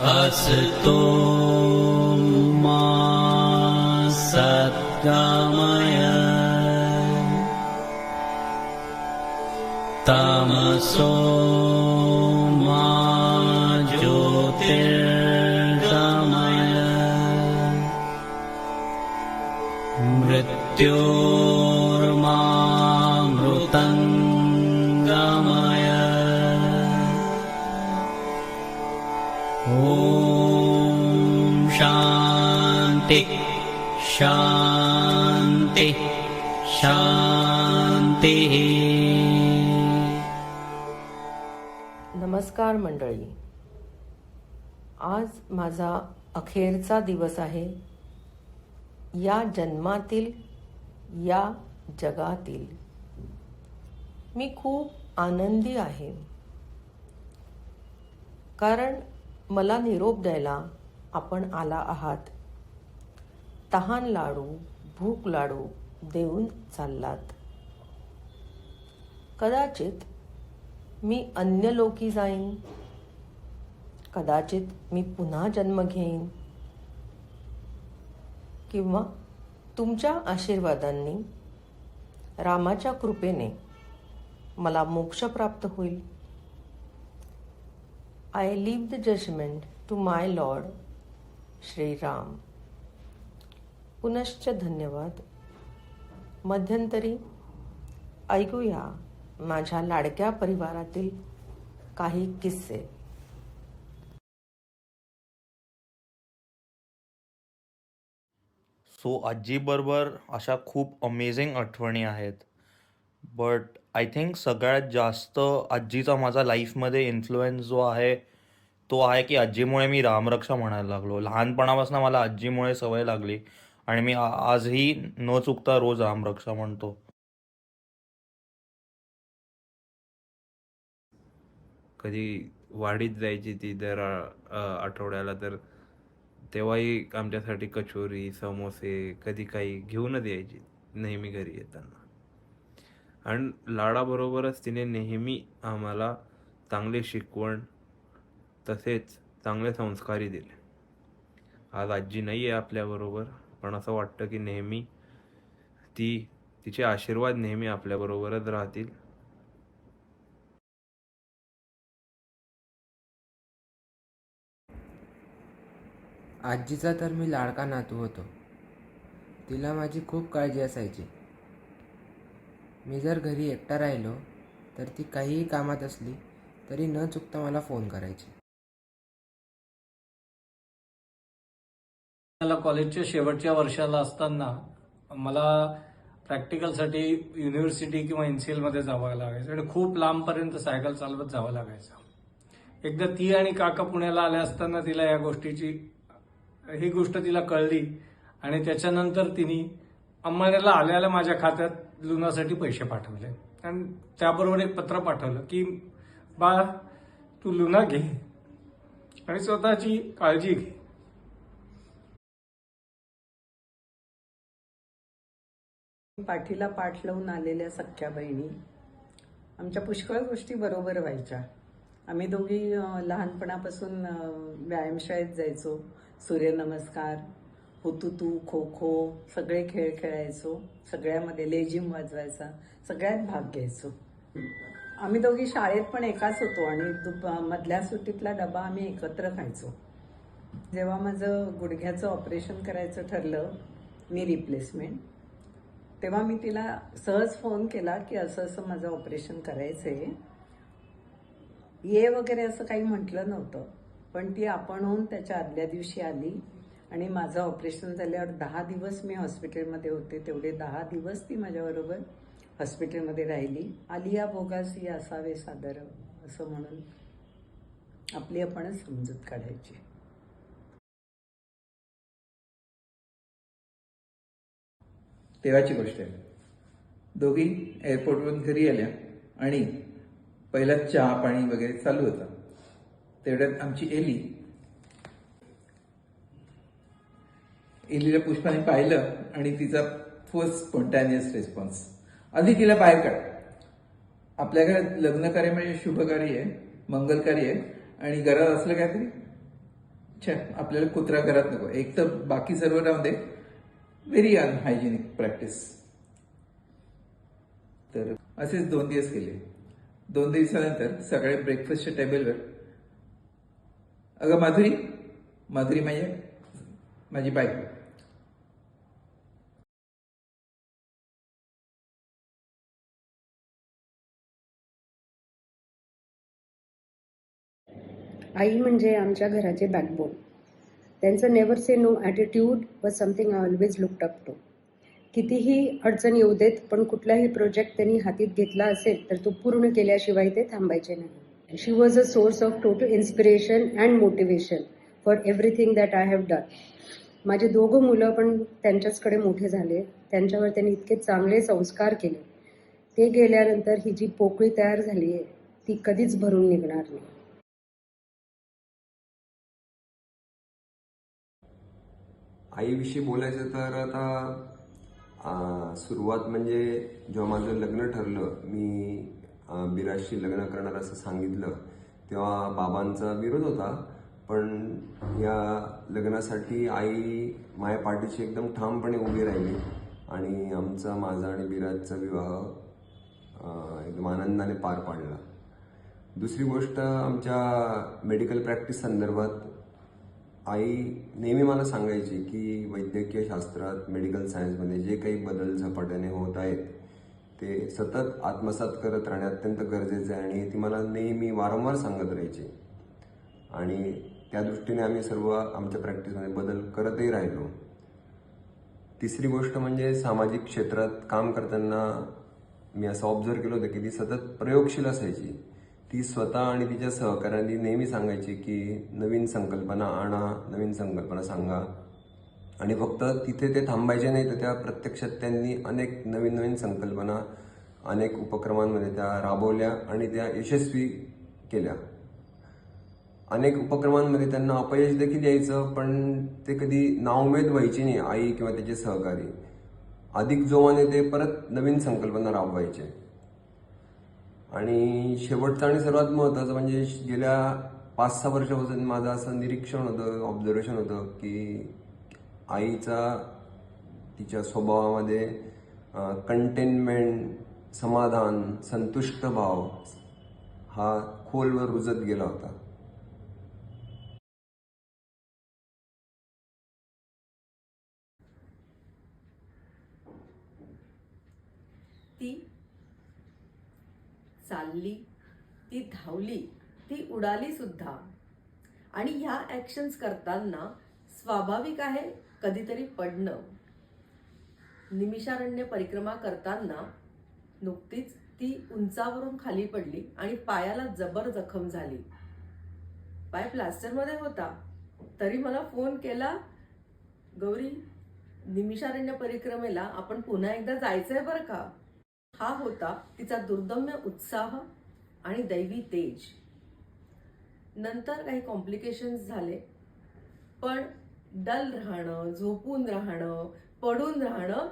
असतो मा सद्गमय तमसो मा ज्योतिर्गमय मृत्योर्मामृतङ्गमय ॐ शान्ति शान्ति शान्तिः। नमस्कार मंडळी, आज माझा अखेरचा दिवस आहे. या जन्मातील, या जगातील मी खूप आनंदी आहे, कारण मला निरोप द्यायला आपण आला आहात. तहान लाडू, भूक लाडू देऊन चाललात. कदाचित मी अन्य लोकी जाईन, कदाचित मी पुन्हा जन्म घेईन, किंवा तुमच्या आशीर्वादांनी, रामाच्या कृपेने मला मोक्ष प्राप्त होईल. I leave the judgement to my lord Shriram. पुनश्च धन्यवाद. मध्यंतरी ऐकूया माझ्या लाडक्या परिवारातील काही किस्से. आजीबरोबर अशा खूप अमेझिंग आठवणी आहेत. बट आय थिंक सगळ्यात जास्त आजीचा माझा लाईफमध्ये इन्फ्लुएन्स जो आहे तो आहे की आजीमुळे मी रामरक्षा म्हणायला लागलो. लहानपणापासून मला आजीमुळे सवय लागली आणि मी आजही न चुकता रोज रामरक्षा म्हणतो. कधी वाडीत जायची ती दर आठवड्याला, तर तेव्हाही आमच्यासाठी कचोरी, समोसे, कधी काही घेऊनच यायची नेहमी घरी येताना. आणि लाडाबरोबरच तिने नेहमी आम्हाला चांगले शिकवण तसेच चांगले संस्कारही दिले. आज आजी नाही आहे आपल्याबरोबर, पण असं वाटतं की नेहमी तिचे आशीर्वाद नेहमी आपल्याबरोबरच राहतील. आजीचा तर मी लाडका नातू होतो. तिला माझी खूप काळजी असायची. मी जर घरी एकटा राहिलो तर ती काहीही कामात असली तरी न चुकता मला फोन करायची. मला कॉलेजच्या शेवटच्या वर्षाला असताना मला प्रॅक्टिकलसाठी युनिव्हर्सिटी किंवा NCL मध्ये जावं लागायचं आणि खूप लांबपर्यंत सायकल चालवत जावं लागायचं. एकदा ती आणि काका पुण्याला आले असताना तिला ही गोष्ट तिला कळली आणि त्याच्यानंतर तिने अंमळनेरला आल्याला माझ्या खात्यात लुनासाठी पैसे पाठवले आणि त्याबरोबर एक पत्र पाठवलं की बाळा, तू लुना घे आणि स्वतःची काळजी घे. पाठीला पाठ लावून आलेल्या सख्ख्या बहिणी आमच्या पुष्कळ गोष्टी बरोबर व्हायच्या. आम्ही दोघी लहानपणापासून व्यायामशाळेत जायचो. सूर्यनमस्कार, हुतुतू, खो खो सगळे खेळ खेळायचो. सगळ्यामध्ये लेझिम वाजवायचा, सगळ्यात भाग घ्यायचो. आम्ही दोघी शाळेत पण एकाच होतो आणि मधल्या सुट्टीतला डबा आम्ही एकत्र खायचो. जेव्हा माझं गुडघ्याचं ऑपरेशन करायचं ठरलं, नी रिप्लेसमेंट, तेव्हा मी तिला सहज फोन केला की असं असं माझं ऑपरेशन करायचंय, ये वगैरे असं काही म्हटलं नव्हतं. पण ती आपणहून त्याच्या आदल्या दिवशी आली आणि माझं ऑपरेशन झाल्यावर 10 दिवस मी हॉस्पिटलमध्ये होते. तेवढे 10 दिवस ती माझ्याबरोबर हॉस्पिटलमध्ये राहिली. आलिया भोगासी असावे सादर असं म्हणून आपली आपणच समजूत काढायची. तेव्हाची गोष्ट आहे. दोघी एअरपोर्टवरून घरी आल्या आणि पहिला चहा पाणी वगैरे चालू होता. तेवढ्यात आमची एली एलीला पुष्पाने पाहिलं आणि तिचा फर्स्ट स्पॉन्टॅनियस रिस्पॉन्स, आधी तिला बाहेर काढ. आपल्या घरात लग्नकार्य म्हणजे शुभकार्य आहे, मंगलकार्य आहे, आणि घरात असलं काहीतरी छे, आपल्याला कुत्रा घरात नको. एक तर बाकी सर्व राहून दे, व्हेरी अनहायजेनिक प्रॅक्टिस. तर असेच 2 दिवस केले. 2 दिवसानंतर सकाळी ब्रेकफास्टच्या टेबलवर, अगं माधुरी, माधुरी माझी बायको, आई म्हणजे आमच्या घराचे बॅकबोन. त्यांचं never say no attitude was something I always looked up to. कितीही अडचण येऊ देत, पण कुठलाही प्रोजेक्ट त्यांनी हातीत घेतला असेल तर तो पूर्ण केल्याशिवाय ते थांबायचे नाही. She was a source of total inspiration and motivation for everything that I have done. माझे 2 मुलं पण त्यांच्याचकडे मोठे झाले. त्यांच्यावर त्यांनी इतके चांगले संस्कार केले. ते गेल्यानंतर ही जी पोकळी तयार झाली आहे ती कधीच भरून निघणार नाही. आईविषयी बोलायचं तर आता सुरुवात म्हणजे जेव्हा माझं लग्न ठरलं, मी बिराजशी लग्न करणार असं सांगितलं, तेव्हा बाबांचा विरोध होता. पण या लग्नासाठी आई माझ्या पाठीशी एकदम ठामपणे उभी राहिली आणि माझा आणि बिराजचा विवाह एकदम आनंदाने पार पाडला. दुसरी गोष्ट, आमच्या मेडिकल प्रॅक्टिस संदर्भात आई नेहमी मला सांगायची की वैद्यकीय शास्त्रात, मेडिकल सायन्समध्ये जे काही बदल झपाट्याने होत आहेत ते सतत आत्मसात करत राहणे अत्यंत गरजेचं आहे, आणि ती मला नेहमी वारंवार सांगत राहायची. आणि त्या दृष्टीने आम्ही सर्व आमच्या प्रॅक्टिसमध्ये बदल करतही राहिलो. तिसरी गोष्ट म्हणजे सामाजिक क्षेत्रात काम करताना मी असं ऑब्झर्व केलं होतं की ती सतत प्रयोगशील असायची. ती स्वतः आणि तिच्या सहकाऱ्यांनी नेहमी सांगायची की नवीन संकल्पना आणा, नवीन संकल्पना सांगा. आणि फक्त तिथे ते थांबायचे नाही, तर त्या प्रत्यक्षात त्यांनी अनेक नवीन संकल्पना अनेक उपक्रमांमध्ये त्या राबवल्या आणि त्या यशस्वी केल्या. अनेक उपक्रमांमध्ये त्यांना अपयश देखील यायचं, पण ते कधी नाउमेद व्हायची नाही. आई किंवा त्याचे सहकारी अधिक जोमाने ते परत नवीन संकल्पना राबवायचे. आणि शेवटचं आणि सर्वात महत्त्वाचं म्हणजे गेल्या 5-6 वर्षापासून माझं असं निरीक्षण होतं, ऑब्झर्वेशन होतं की आईचा तिच्या स्वभावामध्ये कंटेनमेंट, समाधान, संतुष्ट भाव हा खोलवर रुजत गेला होता. ती चालली, ती धावली, ती उडाली सुद्धा. आणि ह्या ॲक्शन्स करताना स्वाभाविक आहे कधीतरी पडणं. निमिषारण्य परिक्रमा करताना नुकतीच ती उंचावरून खाली पडली आणि पायाला जबर जखम झाली. पाय प्लास्टरमध्ये होता, तरी मला फोन केला, गौरी निमिषारण्य परिक्रमेला आपण पुन्हा एकदा जायचंय बरं का. हा होता तिचा दुर्दम्य उत्साह आणि दैवी तेज. नंतर काही कॉम्प्लिकेशन्स झाले, पण डल राहणं, झोपून राहणं, पडून राहणं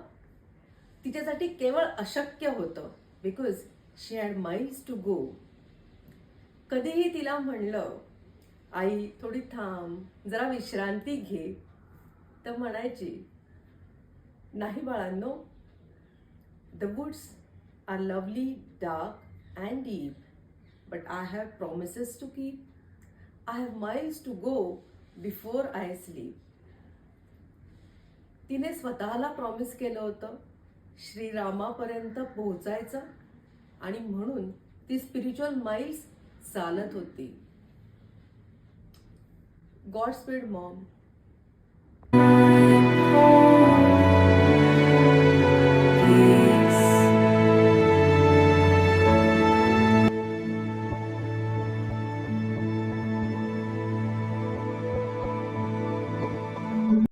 तिच्यासाठी केवळ अशक्य होतं, because she had miles to go. कधीही तिला म्हणलं, आई थोडी थांब, जरा विश्रांती घे, तर म्हणायची, नाही बाळांनो, the woods are lovely, dark and deep, but I have promises to keep. I have miles to go before I sleep. तिने स्वतःला प्रॉमिस केलं होतं श्रीरामापर्यंत पोहोचायचं, आणि म्हणून ती स्पिरिच्युअल माइल्स चालत होती. God speed Maugham.